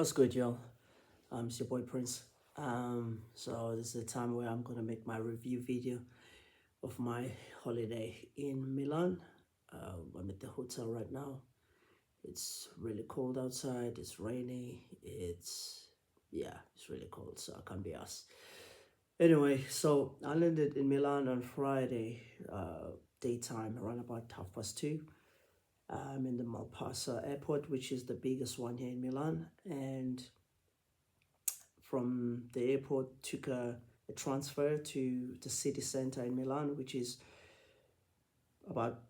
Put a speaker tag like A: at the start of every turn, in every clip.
A: What's good, y'all? It's your boy Prince. So this is the time where I'm gonna make my review video of my holiday in Milan. I'm at the hotel right now. It's really cold outside. It's rainy. It's really cold, so I can't be asked. Anyway, so I landed in Milan on Friday, daytime, around about 2:30. I'm in the Malpasa airport, which is the biggest one here in Milan, and from the airport took a transfer to the city center in Milan, which is about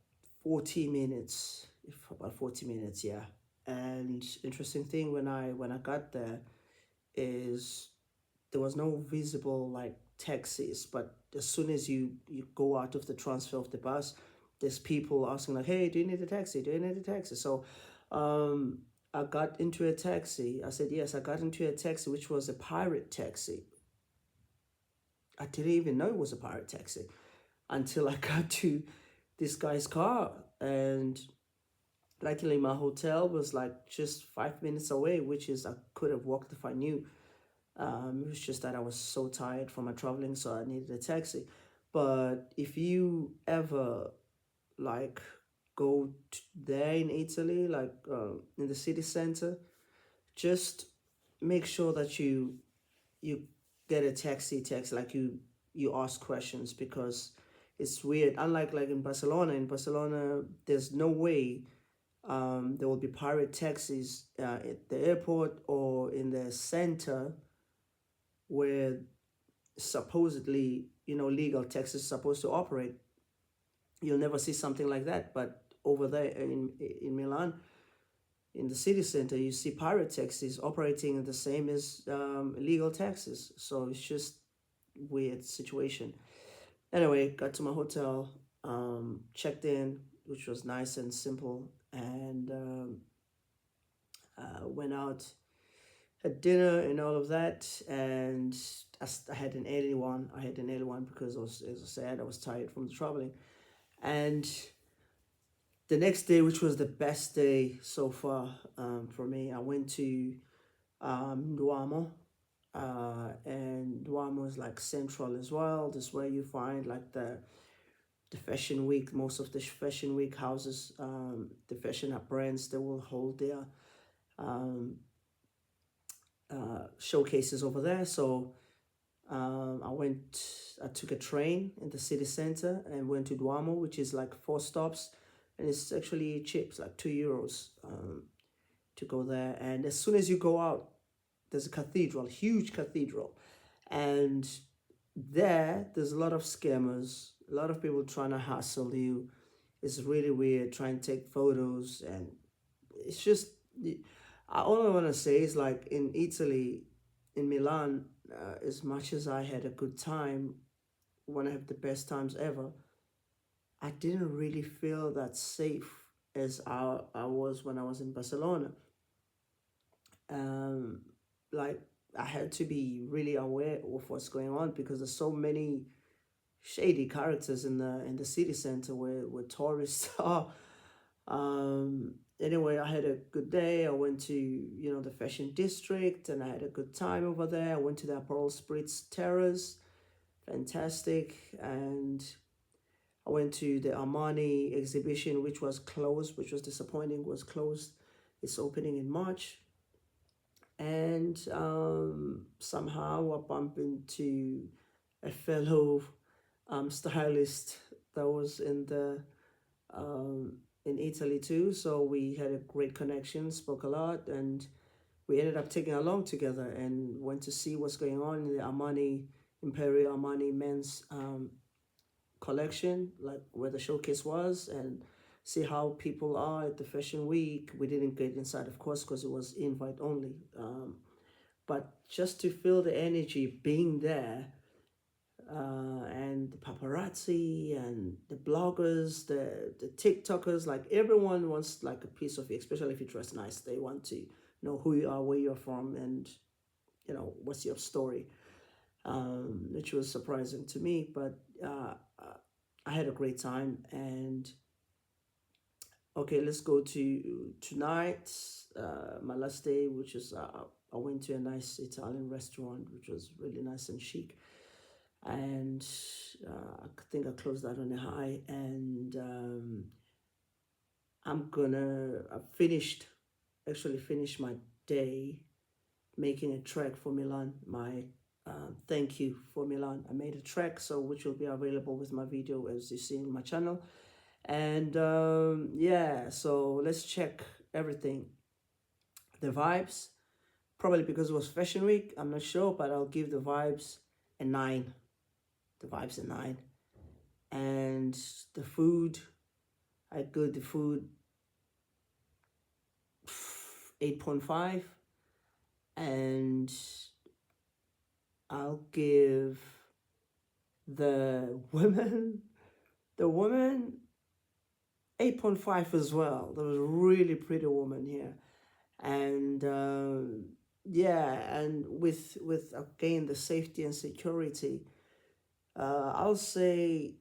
A: 40 minutes, if about 40 minutes, yeah. And interesting thing when I got there is there was no visible like taxis, but as soon as you go out of the transfer of the bus, there's people asking like, hey, do you need a taxi, do you need a taxi? So um I got into a taxi. I said yes. I got into a taxi which was a pirate taxi. I didn't even know it was a pirate taxi until I got to this guy's car. And luckily, my hotel was like just 5 minutes away, which is I could have walked if I knew. It was just that I was so tired from my traveling, so I needed a taxi. But if you ever like there in Italy, like in the city center, just make sure that you get a taxi like you ask questions, because it's weird. Unlike like in Barcelona there's no way there will be pirate taxis at the airport or in the center where supposedly legal taxis are supposed to operate. You'll never see something like that. But over there in Milan, in the city center, you see pirate taxis operating the same as legal taxis. So it's just weird situation. Anyway, got to my hotel, checked in, which was nice and simple, and went out, had dinner and all of that. And I had an early one. I had an early one because as I said, I was tired from the traveling. And the next day, which was the best day so far for me, I went to Duomo. And Duomo is like central as well. This is where you find like the fashion week. Most of the fashion week houses, the fashion brands, they will hold their um, showcases over there. So I took a train in the city center and went to Duomo, which is like 4 stops, and it's actually cheap. It's like €2 to go there. And as soon as you go out, there's a cathedral, huge cathedral, and there's a lot of scammers, a lot of people trying to hassle you. It's really weird, trying to take photos, and it's just all I want to say is like in Italy, in Milan, as much as I had a good time, one of the best times ever, I didn't really feel that safe as I was when I was in Barcelona. Um, like I had to be really aware of what's going on because there's so many shady characters in the city center where tourists are. Anyway, I had a good day. I went to the fashion district and I had a good time over there. I went to the Aperol Spritz Terrace, fantastic. And I went to the Armani exhibition, which was closed, which was disappointing, was closed. It's opening in March. And somehow I bumped into a fellow stylist that was in Italy too. So we had a great connection, spoke a lot, and we ended up taking along together and went to see what's going on in the Armani Imperial Armani men's collection, like where the showcase was, and see how people are at the fashion week. We didn't get inside, of course, because it was invite only. But just to feel the energy being there, and the paparazzi and the bloggers, the TikTokers, like everyone wants like a piece of you, especially if you dress nice. They want to know who you are, where you're from, and what's your story, which was surprising to me. But I had a great time, and Okay, let's go to tonight. My last day, which is I went to a nice Italian restaurant, which was really nice and chic, and I think I closed that on a high. And I finished, actually finished my day making a trek for Milan. My thank you for Milan. I made a trek, so which will be available with my video as you see in my channel. And yeah, so let's check everything. The vibes, probably because it was fashion week, I'm not sure, but I'll give the vibes a 9. The vibes a 9. And the food, I good the food 8.5. And I'll give the women the woman 8.5 as well. There was a really pretty woman here. And yeah, and with again the safety and security, I'll say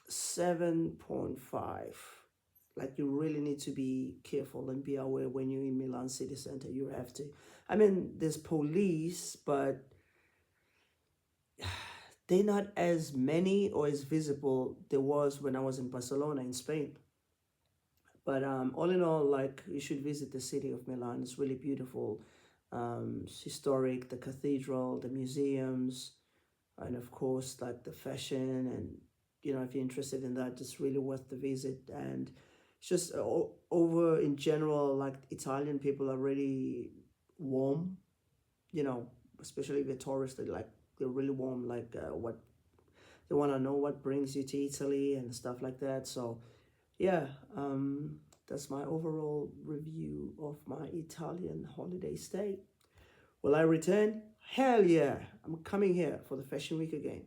A: 7.5. Like, you really need to be careful and be aware when you're in Milan city center. You have to, I mean, there's police, but they're not as many or as visible there was when I was in Barcelona in Spain. But all in all, like, you should visit the city of Milan. It's really beautiful. It's historic, the cathedral, the museums, and of course, like the fashion. And, if you're interested in that, it's really worth the visit. And it's just over in general, like, Italian people are really warm, especially if you're tourists, they're really warm, like what they want to know what brings you to Italy and stuff like that. So yeah, that's my overall review of my Italian holiday stay. Will I return? Hell yeah, I'm coming here for the fashion week again.